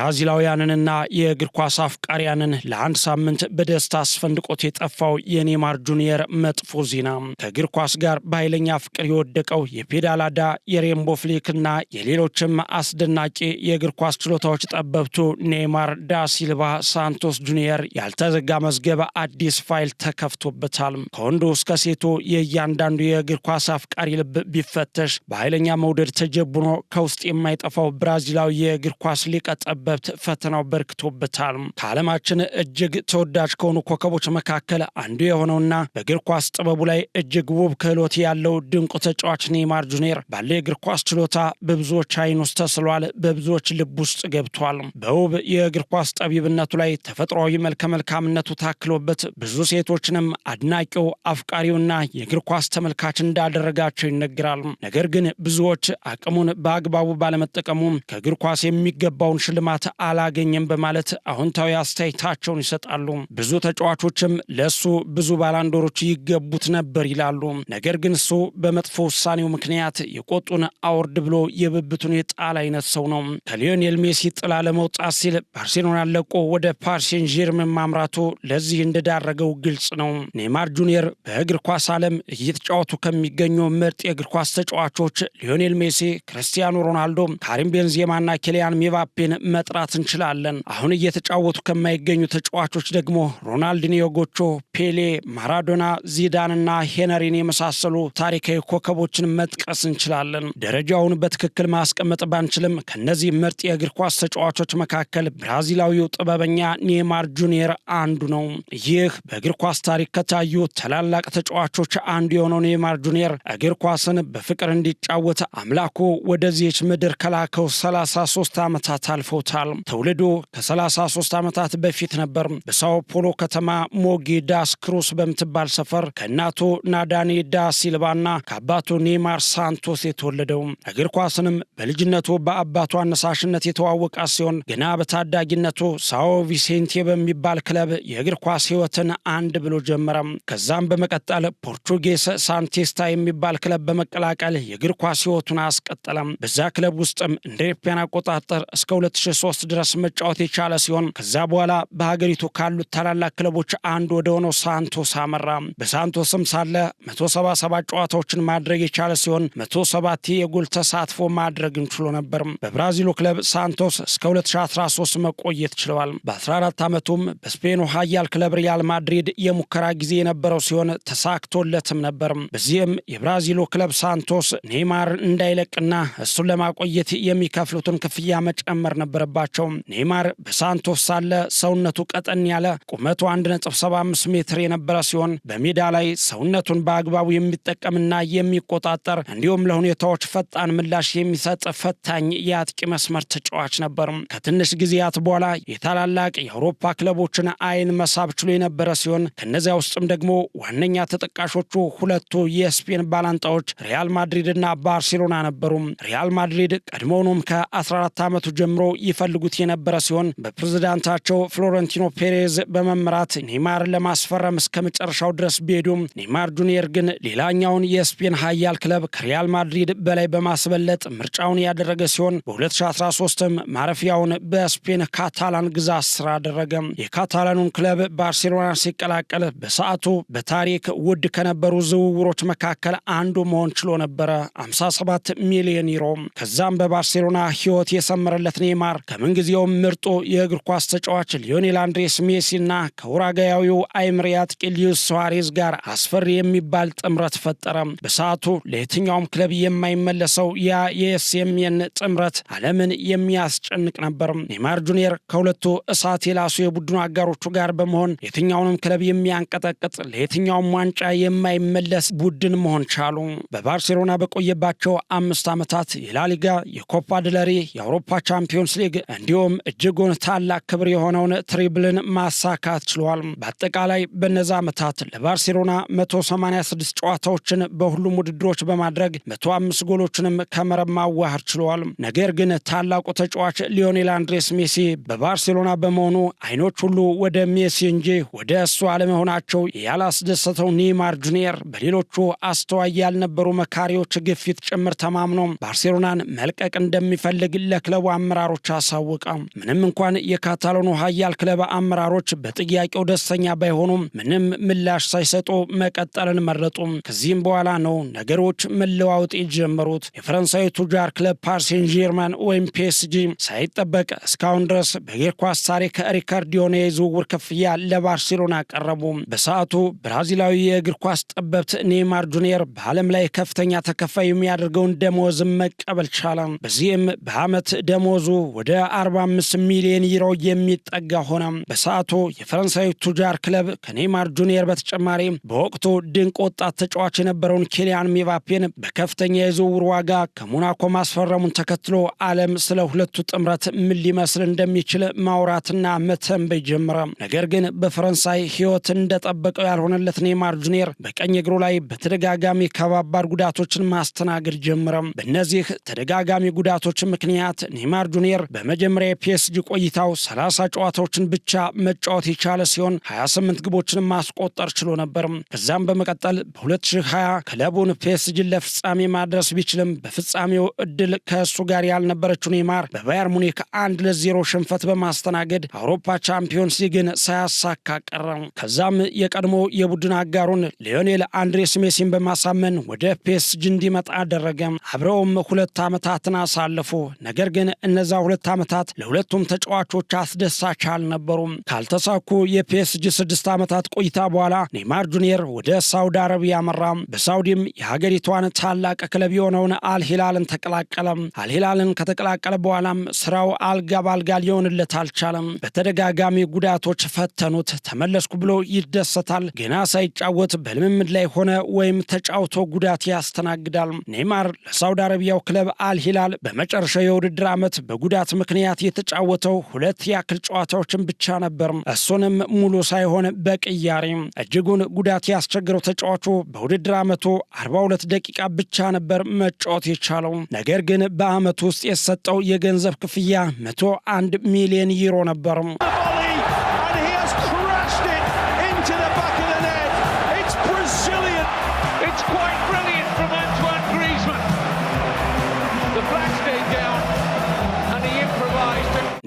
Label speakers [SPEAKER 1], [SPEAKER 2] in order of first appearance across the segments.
[SPEAKER 1] ብራዚላውያንንና የእግር ኳስ አፍቃሪያንን ለአንድ ሳምንት በደስታ አስፈንድቆት የጠፋው የኔይማር ጁኒየር መጥፎ ዜና። ከእግር ኳስ ጋር በኃይለኛ ፍቅር የወደቀው የፔዳላዳ የሬምቦ ፍሊክና የሌሎችም አስደናቂ የእግር ኳስ ችሎታዎች ጠበብቱ ኔይማር ዳ ሲልቫ ሳንቶስ ጁኒየር ያልተዘጋ መዝገብ አዲስ ፋይል ተከፍቶበታል። ከወንዱ እስከ ሴቱ የእያንዳንዱ የእግር ኳስ አፍቃሪ ልብ ቢፈተሽ በኃይለኛ መውደድ ተጀብኖ ከውስጥ የማይጠፋው ብራዚላዊ የእግር ኳስ ሊቀ ጠበብት ፈተናው በርክቶበታል። ከዓለማችን እጅግ ተወዳጅ ከሆኑ ኮከቦች መካከል አንዱ የሆነውና በእግር ኳስ ጥበቡ ላይ እጅግ ውብ ክህሎት ያለው ድንቁ ተጫዋች ኔይማር ጁኒየር ባለ የእግር ኳስ ችሎታ በብዙዎች አይን ውስጥ ተስሏል፣ በብዙዎች ልብ ውስጥ ገብቷል። በውብ የእግር ኳስ ጠቢብነቱ ላይ ተፈጥሯዊ መልከ መልካምነቱ ታክሎበት ብዙ ሴቶችንም አድናቂው አፍቃሪውና የእግር ኳስ ተመልካች እንዳደረጋቸው ይነገራል። ነገር ግን ብዙዎች አቅሙን በአግባቡ ባለመጠቀሙ ከእግር ኳስ የሚገባውን ሽልማት አላገኘም በማለት አዎንታዊ አስተያየታቸውን ይሰጣሉ። ብዙ ተጫዋቾችም ለሱ ብዙ ባላንዶሮች ይገቡት ነበር ይላሉ። ነገር ግን እሱ በመጥፎ ውሳኔው ምክንያት የቆጡን አውርድ ብሎ የብብቱን የጣል አይነት ሰው ነው። ከሊዮኔል ሜሲ ጥላ ለመውጣት ሲል ባርሴሎናን ለቆ ወደ ፓሪስ ሴን ዠርመን ማምራቱ ለዚህ እንደዳረገው ግልጽ ነው። ኔይማር ጁኒየር በእግር ኳስ ዓለም እየተጫወቱ ከሚገኙ ምርጥ የእግር ኳስ ተጫዋቾች ሊዮኔል ሜሲ፣ ክርስቲያኖ ሮናልዶ፣ ካሪም ቤንዜማና ኬሊያን ምባፔን መጥራት እንችላለን። አሁን እየተጫወቱ ከማይገኙ ተጫዋቾች ደግሞ ሮናልዲኒዮ ጎቾ፣ ፔሌ፣ ማራዶና፣ ዚዳንና ሄነሪን የመሳሰሉ ታሪካዊ ኮከቦችን መጥቀስ እንችላለን። ደረጃውን በትክክል ማስቀመጥ ባንችልም ከነዚህ ምርጥ የእግር ኳስ ተጫዋቾች መካከል ብራዚላዊው ጥበበኛ ኔይማር ጁኒየር አንዱ ነው። ይህ በእግር ኳስ ታሪክ ከታዩ ታላላቅ ተጫዋቾች አንዱ የሆነው ኔይማር ጁኒየር እግር ኳስን በፍቅር እንዲጫወት አምላኩ ወደዚህች ምድር ከላከው 33 ዓመታት አልፈውታል። ትውልዱ ከ33 ዓመታት በፊት ነበር በሳኦ ፖሎ ከተማ ሞጊ ዳስ ክሩስ በምትባል ሰፈር ከእናቱ ናዳኒ ዳ ሲልቫና ከአባቱ ኔይማር ሳንቶስ የተወለደው። እግር ኳስንም በልጅነቱ በአባቱ አነሳሽነት የተዋወቀ ሲሆን ገና በታዳጊነቱ ሳኦ ቪሴንቴ በሚባል ክለብ የእግር ኳስ ሕይወትን አንድ ብሎ ጀመረ። ከዛም በመቀጠል ፖርቹጌስ ሳንቴስታ የሚባል ክለብ በመቀላቀል የእግር ኳስ ሕይወቱን አስቀጠለም። በዛ ክለብ ውስጥም እንደ ኢትዮጵያን አቆጣጠር እስከ 2003 ድረስ መጫወት የቻለ ሲሆን ከዛ በኋላ በሀገሪቱ ካሉት ታላላቅ ክለቦች አንዱ ወደ ሆነው ሳንቶስ አመራ። በሳንቶስም ሳለ 177 ጨዋታዎችን ማድረግ የቻለ ሲሆን 107 የጎል ተሳትፎ ማድረግ ችሎ ነበር። በብራዚሉ ክለብ ሳንቶስ እስከ 2013 መቆየት ችለዋል። በ14 ዓመቱም በስፔኑ ኃያል ክለብ ሪያል ማድሪድ የሙከራ ጊዜ የነበረው ሲሆን ተሳክቶለትም ነበር። በዚህም የብራዚሉ ክለብ ሳንቶስ ኔይማር እንዳይለቅና እሱን ለማቆየት የሚከፍሉትን ክፍያ መጨመር ነበረባቸው። ኔይማር በሳንቶስ ሳለ ሰውነቱ ቀጠን ያለ ቁመቱ 1.75 ሜትር የነበረ ሲሆን በሜዳ ላይ ሰውነቱን በአግባቡ የሚጠቀምና የሚቆጣጠር እንዲሁም ለሁኔታዎች ፈጣን ምላሽ የሚሰጥ ፈታኝ የአጥቂ መስመር ተጫዋች ነበር። ከትንሽ ጊዜያት በኋላ የታላላቅ የአውሮፓ ክለቦችን አይን መሳብ ችሎ የነበረ ሲሆን ከነዚያ ውስጥም ደግሞ ዋነኛ ተጠቃሾቹ ሁለቱ የስፔን ባላንጣዎች ሪያል ማድሪድና ባርሴሎና ነበሩ። ሪያል ማድሪድ ቀድሞውኑም ከ14 ዓመቱ ጀምሮ ይፈልጉት የነበረ ሲሆን በፕሬዝዳንታቸው ፍሎረንቲኖ ፔሬዝ በመምራት ኔይማር ለማስፈረም እስከ መጨረሻው ድረስ ቢሄዱም ኔይማር ጁኒየር ግን ሌላኛውን የስፔን ኃያል ክለብ ከሪያል ማድሪድ በላይ በማስበለጥ ምርጫውን ያደረገ ሲሆን በ2013ም ማረፊያውን በስፔን ካታላን ግዛት ስራ አደረገ። የካታላኑን ክለብ ባርሴሎና ሲቀላቀል በሰዓቱ በታሪክ ውድ ከነበሩ ዝውውሮች መካከል አንዱ መሆን ችሎ ነበረ፣ 57 ሚሊዮን ዩሮ። ከዛም በባርሴሎና ሕይወት የሰመረለት ኔይማር ከምንጊዜውም ምርጡ የእግር ኳስ ተጫዋች ሊዮኔል አንድሬስ ሜሲና ከኡራጋያዊው አይምሪ አጥቂ ሉዊስ ሱዋሬዝ ጋር አስፈሪ የሚባል ጥምረት ፈጠረ። በሰዓቱ ለየትኛውም ክለብ የማይመለሰው ያ የኤስኤምኤን ጥምረት ዓለምን የሚያስጨንቅ ነበር። ኔይማር ጁኒየር ከሁለቱ እሳት የላሱ የቡድኑ አጋሮቹ ጋር በመሆን የትኛውንም ክለብ የሚያንቀጠቅጥ ለየትኛውም ዋንጫ የማይመለስ ቡድን መሆን ቻሉ። በባርሴሎና በቆየባቸው 5 ዓመታት የላሊጋ፣ የኮፓ ድለሪ፣ የአውሮፓ ቻምፒዮንስ ሊግ እንዲሁም እጅጉን ታላቅ ክብር የሆነውን ትሪብልን ማሳካት ችሏል። በአጠቃላይ በነዛ ዓመታት ለባርሴሎና 186 ጨዋታዎችን በሁሉም ውድድሮች በማድረግ 105 ጎሎችንም ከመረብ ማዋሃድ ችሏል። ነገር ግን ታላቁ ተጫዋች ሊዮኔል አንድሬስ ሜሲ በባርሴሎና በመሆኑ አይኖች ሁሉ ወደ ሜሲ እንጂ ወደ እሱ አለመሆናቸው ያላስደሰተው ኔይማር ጁኒየር በሌሎቹ አስተዋይ ያልነበሩ መካሪዎች ግፊት ጭምር ተማምኖ ባርሴሎናን መልቀቅ እንደሚፈልግ ለክለቡ አመራሮች አሳወቀ። ምንም እንኳን የካታሎኑ ኃያል ክለብ አመራሮች በጥያቄው ደስተኛ ባይሆኑም ምንም ምላሽ ሳይሰጡ መቀጠልን መረጡ። ከዚህም በኋላ ነው ነገሮች መለዋወጥ የጀመሩት። የፈረንሳዊ ቱጃር ክለብ ፓሪስ ሴን ዠርማን ወይም ፒኤስጂ ሳይጠበቅ እስካሁን ድረስ በእግር ኳስ ታሪክ ሪከርድ የሆነ የዝውውር ክፍያ ለባርሴሎና ቀረቡ። በሰዓቱ ብራዚላዊ የእግር ኳስ ጠበብት ኔይማር ጁኒየር በዓለም ላይ ከፍተኛ ተከፋይ የሚያደርገውን ደሞዝ መቀበል ቻለ። በዚህም በዓመት ደሞዙ ወደ 45 ሚሊዮን ዩሮ የሚጠጋ ሆነ። በሰዓቱ የፈረንሳዊ ቱጃር ክለብ ከኔይማር ጁኒየር በተጨማሪ በወቅቱ ድንቅ ወጣት ተጫዋች የነበረውን ኪሊያን ምባፔን በከፍተኛ የዝውውር ዋጋ ከሞናኮ ማስፈረሙን ተከትሎ ዓለም ስለ ሁለቱ ጥምረት ምን ሊመስል እንደሚችል ማውራትና መተንበይ ጀመረ። ነገር ግን በፈረንሳይ ሕይወት እንደጠበቀው ያልሆነለት ኔይማር ጁኒየር በቀኝ እግሩ ላይ በተደጋጋሚ ከባባድ ጉዳቶችን ማስተናገድ ጀመረ። በእነዚህ ተደጋጋሚ ጉዳቶች ምክንያት ኔይማር ጁኒየር በመጀመሪያ የፒኤስጂ ቆይታው 30 ጨዋታዎችን ብቻ መጫወት የቻለ ሲሆን 28 ግቦችን ማስቆጠር ችሎ ነበር። ከዛም በመቀጠል በ2020 ክለቡን ፒኤስጂን ለፍጻሜ ማድረስ ቢችልም በፍጻሜው እድል ከእሱ ጋር ያልነበረችው ኔይማር በባየር ሙኒክ 1-0 ሽንፈት በማስተናገድ አውሮፓ ቻምፒዮንስ ሊግን ሳያሳካ ቀረ። ከዛም የቀድሞ የቡድን አጋሩን ሊዮኔል አንድሬስ ሜሲን በማሳመን ወደ ፒኤስጂ እንዲመጣ አደረገ። አብረውም 2 ዓመታትን አሳለፉ። ነገር ግን እነዛ 2 ዓመታት ለሁለቱም ተጫዋቾች አስደሳች አልነበሩም። ካልተሳኩ የፒኤስጂ 6 ዓመታት ቆይታ በኋላ ኔይማር ጁኒየር ወደ ሳውዲ አረቢያ አመራ። በሳውዲም የሀገሪቷን ታላቅ ክለብ የሆነውን አልሂላልን ተቀላቀለ። አልሂላልን ከተቀላቀለ በኋላም ስራው አልጋ ባልጋ ሊሆንለት አልቻለም። በተደጋጋሚ ጉዳቶች ፈተኑት። ተመለስኩ ብሎ ይደሰታል። ገና ሳይጫወት በልምምድ ላይ ሆነ ወይም ተጫውቶ ጉዳት ያስተናግዳል። ኔይማር ለሳውዲ አረቢያው ክለብ አልሂላል በመጨረሻው የውድድር ዓመት በጉዳት ምክንያት የተጫወተው 2 ያክል ጨዋታዎችን ብቻ ነበር። እሱንም ሙሉ ሳይሆን በቅያሬ። እጅጉን ጉዳት ያስቸገረው ተጫዋቹ በውድድር ዓመቱ 42 ደቂቃ ብቻ ነበር መጫወት የቻለው። ነገር ግን በዓመቱ ውስጥ የተሰጠው የገንዘብ ክፍያ 101 ሚሊዮን ዩሮ ነበር።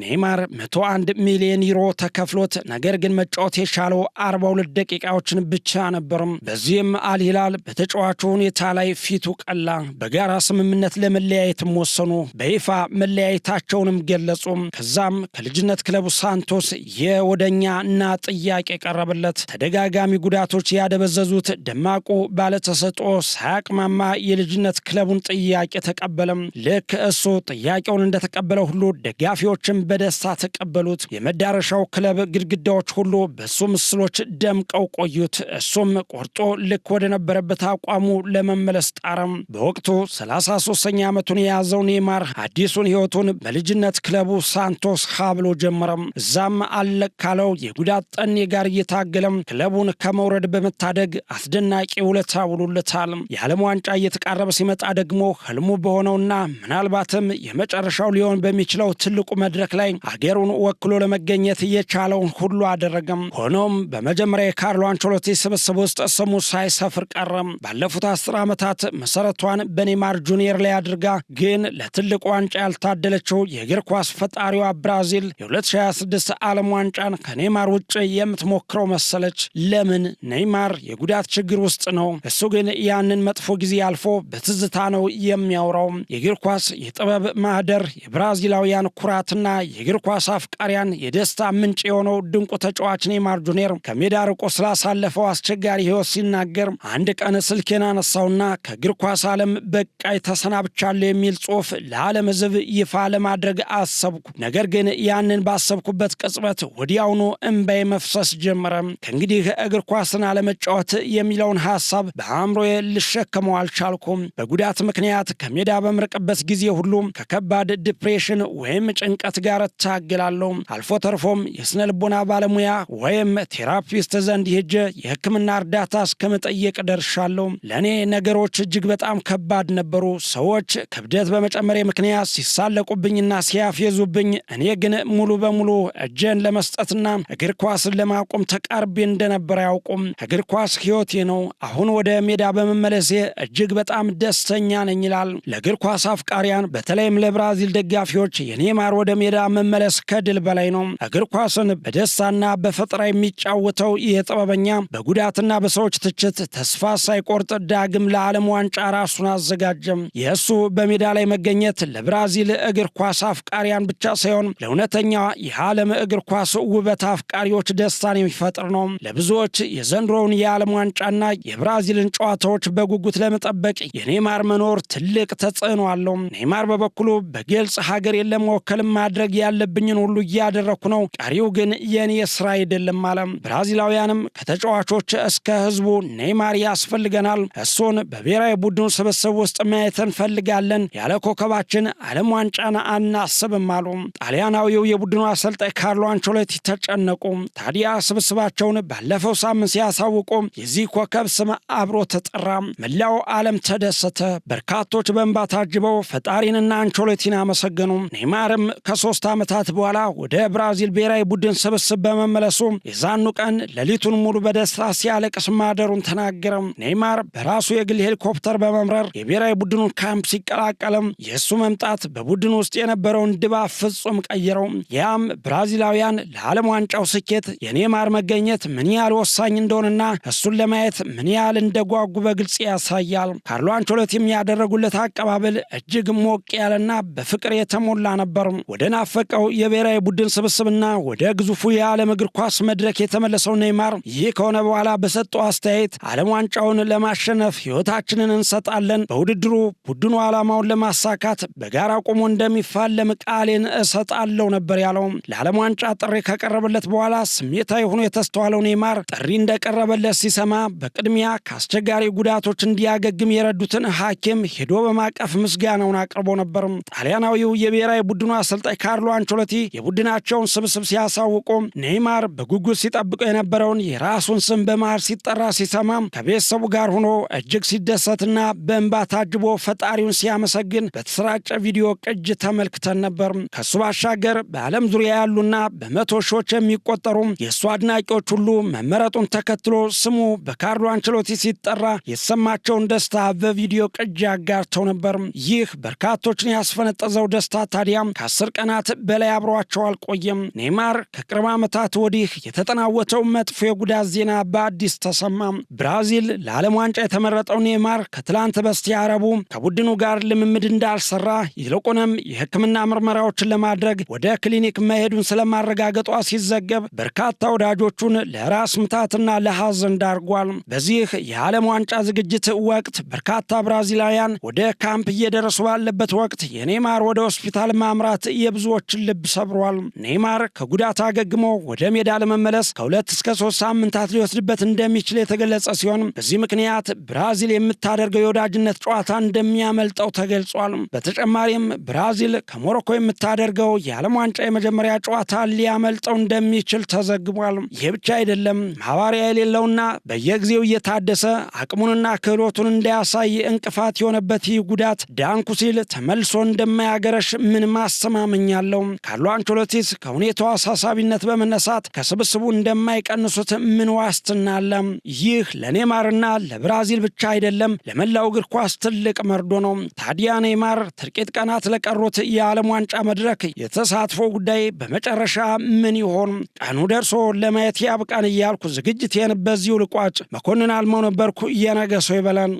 [SPEAKER 1] ኔይማር 101 ሚሊዮን ዩሮ ተከፍሎት ነገር ግን መጫወት የቻለው 42 ደቂቃዎችን ብቻ ነበር። በዚህም አልሂላል በተጫዋቹ ሁኔታ ላይ ፊቱ ቀላ። በጋራ ስምምነት ለመለያየት ወሰኑ። በይፋ መለያየታቸውንም ገለጹ። ከዛም ከልጅነት ክለቡ ሳንቶስ የወደኛ እና ጥያቄ ቀረበለት። ተደጋጋሚ ጉዳቶች ያደበዘዙት ደማቁ ባለተሰጥኦ ሳያቅማማ የልጅነት ክለቡን ጥያቄ ተቀበለም። ልክ እሱ ጥያቄውን እንደተቀበለው ሁሉ ደጋፊዎችም በደስታ ተቀበሉት። የመዳረሻው ክለብ ግድግዳዎች ሁሉ በሱ ምስሎች ደምቀው ቆዩት። እሱም ቆርጦ ልክ ወደ ነበረበት አቋሙ ለመመለስ ጣረም። በወቅቱ 33ኛ ዓመቱን የያዘው ኔይማር አዲሱን ሕይወቱን በልጅነት ክለቡ ሳንቶስ ብሎ ጀመረም። እዛም አለቅ ካለው የጉዳት ጠኔ ጋር እየታገለም ክለቡን ከመውረድ በመታደግ አስደናቂ ውለታ ውሎለታል። የዓለም ዋንጫ እየተቃረበ ሲመጣ ደግሞ ህልሙ በሆነውና ምናልባትም የመጨረሻው ሊሆን በሚችለው ትልቁ መድረክ ላይ አገሩን ወክሎ ለመገኘት የቻለውን ሁሉ አደረገም። ሆኖም በመጀመሪያ የካርሎ አንቸሎቲ ስብስብ ውስጥ ስሙ ሳይሰፍር ቀረም። ባለፉት 10 ዓመታት መሰረቷን በኔይማር ጁኒየር ላይ አድርጋ ግን ለትልቁ ዋንጫ ያልታደለችው የእግር ኳስ ፈጣሪዋ ብራዚል የ2026 ዓለም ዋንጫን ከኔይማር ውጭ የምትሞክረው መሰለች። ለምን? ኔይማር የጉዳት ችግር ውስጥ ነው። እሱ ግን ያንን መጥፎ ጊዜ አልፎ በትዝታ ነው የሚያወራው። የእግር ኳስ የጥበብ ማህደር፣ የብራዚላውያን ኩራትና የእግር ኳስ አፍቃሪያን የደስታ ምንጭ የሆነው ድንቁ ተጫዋች ኔይማር ጁኒየር ከሜዳ ርቆ ስላሳለፈው አስቸጋሪ ሕይወት ሲናገር አንድ ቀን ስልኬን አነሳውና ከእግር ኳስ ዓለም በቃይ ተሰናብቻለሁ የሚል ጽሑፍ ለዓለም ሕዝብ ይፋ ለማድረግ አሰብኩ። ነገር ግን ያንን ባሰብኩበት ቅጽበት ወዲያውኑ እምባዬ መፍሰስ ጀመረ። ከእንግዲህ እግር ኳስን አለመጫወት የሚለውን ሐሳብ በአእምሮዬ ልሸከመው አልቻልኩም። በጉዳት ምክንያት ከሜዳ በምርቅበት ጊዜ ሁሉ ከከባድ ዲፕሬሽን ወይም ጭንቀት ጋር ጋር እታገላለሁ። አልፎ ተርፎም የስነ ልቦና ባለሙያ ወይም ቴራፒስት ዘንድ ሄጄ የሕክምና እርዳታ እስከመጠየቅ ደርሻለሁ። ለእኔ ነገሮች እጅግ በጣም ከባድ ነበሩ። ሰዎች ክብደት በመጨመሬ ምክንያት ሲሳለቁብኝና ሲያፌዙብኝ፣ እኔ ግን ሙሉ በሙሉ እጄን ለመስጠትና እግር ኳስን ለማቆም ተቃርቤ እንደነበር አያውቁም። እግር ኳስ ሕይወቴ ነው። አሁን ወደ ሜዳ በመመለሴ እጅግ በጣም ደስተኛ ነኝ ይላል። ለእግር ኳስ አፍቃሪያን በተለይም ለብራዚል ደጋፊዎች የኔይማር ወደ ሜዳ መመለስ ከድል በላይ ነው። እግር ኳስን በደስታና በፈጠራ የሚጫወተው ይህ ጥበበኛ በጉዳትና በሰዎች ትችት ተስፋ ሳይቆርጥ ዳግም ለዓለም ዋንጫ ራሱን አዘጋጀም። የእሱ በሜዳ ላይ መገኘት ለብራዚል እግር ኳስ አፍቃሪያን ብቻ ሳይሆን ለእውነተኛ የዓለም እግር ኳስ ውበት አፍቃሪዎች ደስታን የሚፈጥር ነው። ለብዙዎች የዘንድሮውን የዓለም ዋንጫና የብራዚልን ጨዋታዎች በጉጉት ለመጠበቅ የኔይማር መኖር ትልቅ ተጽዕኖ አለው። ኔይማር በበኩሉ በግልጽ ሀገሬን ለመወከል ማድረግ ያለብኝን ሁሉ እያደረኩ ነው፣ ቀሪው ግን የኔ ስራ አይደለም አለ። ብራዚላውያንም ከተጫዋቾች እስከ ህዝቡ ኔይማር ያስፈልገናል፣ እሱን በብሔራዊ ቡድኑ ስብስብ ውስጥ ማየት እንፈልጋለን፣ ያለ ኮከባችን ዓለም ዋንጫን አናስብም አሉ። ጣሊያናዊው የቡድኑ አሰልጣኝ ካርሎ አንቸሎቲ ተጨነቁ። ታዲያ ስብስባቸውን ባለፈው ሳምንት ሲያሳውቁ የዚህ ኮከብ ስም አብሮ ተጠራ። መላው ዓለም ተደሰተ። በርካቶች በእንባ ታጅበው ፈጣሪንና አንቸሎቲን አመሰገኑ። ኔይማርም ከ3 ዓመታት በኋላ ወደ ብራዚል ብሔራዊ ቡድን ስብስብ በመመለሱ የዛኑ ቀን ሌሊቱን ሙሉ በደስታ ሲያለቅስ ማደሩን ተናገረ። ኔይማር በራሱ የግል ሄሊኮፕተር በመምረር የብሔራዊ ቡድኑን ካምፕ ሲቀላቀልም የእሱ መምጣት በቡድኑ ውስጥ የነበረውን ድባብ ፍጹም ቀይረው። ያም ብራዚላውያን ለዓለም ዋንጫው ስኬት የኔይማር መገኘት ምን ያህል ወሳኝ እንደሆነና እሱን ለማየት ምን ያህል እንደጓጉ በግልጽ ያሳያል። ካርሎ አንቸሎቲም ያደረጉለት አቀባበል እጅግ ሞቅ ያለና በፍቅር የተሞላ ነበር። ወደ ናፈቀው የብሔራዊ ቡድን ስብስብና ወደ ግዙፉ የዓለም እግር ኳስ መድረክ የተመለሰው ኔይማር ይህ ከሆነ በኋላ በሰጠው አስተያየት ዓለም ዋንጫውን ለማሸነፍ ሕይወታችንን እንሰጣለን፣ በውድድሩ ቡድኑ ዓላማውን ለማሳካት በጋራ ቆሞ እንደሚፋለም ቃሌን እሰጣለሁ ነበር ያለው። ለዓለም ዋንጫ ጥሪ ከቀረበለት በኋላ ስሜታዊ ሆኖ የተስተዋለው ኔይማር ጥሪ እንደቀረበለት ሲሰማ በቅድሚያ ከአስቸጋሪ ጉዳቶች እንዲያገግም የረዱትን ሐኪም ሄዶ በማቀፍ ምስጋናውን አቅርቦ ነበር። ጣሊያናዊው የብሔራዊ ቡድኑ አሰልጣኝ ካርሎ አንቸሎቲ የቡድናቸውን ስብስብ ሲያሳውቁ ኔይማር በጉጉት ሲጠብቀው የነበረውን የራሱን ስም በመሃል ሲጠራ ሲሰማ ከቤተሰቡ ጋር ሆኖ እጅግ ሲደሰትና በእንባ ታጅቦ ፈጣሪውን ሲያመሰግን በተሰራጨ ቪዲዮ ቅጅ ተመልክተን ነበር። ከሱ ባሻገር በዓለም ዙሪያ ያሉና በመቶ ሺዎች የሚቆጠሩ የእሱ አድናቂዎች ሁሉ መመረጡን ተከትሎ ስሙ በካርሎ አንቸሎቲ ሲጠራ የተሰማቸውን ደስታ በቪዲዮ ቅጅ አጋርተው ነበር። ይህ በርካቶችን ያስፈነጠዘው ደስታ ታዲያ ከ10 ቀናት በላይ አብሯቸው አልቆየም። ኔይማር ከቅርብ ዓመታት ወዲህ የተጠናወተው መጥፎ የጉዳት ዜና በአዲስ ተሰማ። ብራዚል ለዓለም ዋንጫ የተመረጠው ኔይማር ከትላንት በስቲያ ረቡዕ ከቡድኑ ጋር ልምምድ እንዳልሰራ ይልቁንም የሕክምና ምርመራዎችን ለማድረግ ወደ ክሊኒክ መሄዱን ስለማረጋገጧ ሲዘገብ በርካታ ወዳጆቹን ለራስ ምታትና ለሐዘን ዳርጓል። በዚህ የዓለም ዋንጫ ዝግጅት ወቅት በርካታ ብራዚላውያን ወደ ካምፕ እየደረሱ ባለበት ወቅት የኔይማር ወደ ሆስፒታል ማምራት የብዙዎችን ልብ ሰብሯል። ኔይማር ከጉዳት አገግሞ ወደ ሜዳ ለመመለስ ከ2 እስከ 3 ሳምንታት ሊወስድበት እንደሚችል የተገለጸ ሲሆን በዚህ ምክንያት ብራዚል የምታደርገው የወዳጅነት ጨዋታ እንደሚያመልጠው ተገልጿል። በተጨማሪም ብራዚል ከሞሮኮ የምታደርገው የዓለም ዋንጫ የመጀመሪያ ጨዋታ ሊያመልጠው እንደሚችል ተዘግቧል። ይህ ብቻ አይደለም። ማባሪያ የሌለውና በየጊዜው እየታደሰ አቅሙንና ክህሎቱን እንዳያሳይ እንቅፋት የሆነበት ይህ ጉዳት ዳንኩ ሲል ተመልሶ እንደማያገረሽ ምን ማስተማመኛ አለው? ካርሎ አንቸሎቲስ ከሁኔታው አሳሳቢነት በመነሳት ከስብስቡ እንደማይቀንሱት ምን ዋስትና አለ? ይህ ለኔይማርና ለብራዚል ብቻ አይደለም፣ ለመላው እግር ኳስ ትልቅ መርዶ ነው። ታዲያ ኔይማር ጥቂት ቀናት ለቀሩት የዓለም ዋንጫ መድረክ የተሳትፎ ጉዳይ በመጨረሻ ምን ይሆን? ቀኑ ደርሶ ለማየት ያብቃን እያልኩ ዝግጅቴን በዚሁ ልቋጭ። መኮንን አልማው ነበርኩ። የነገ ሰው ይበለን።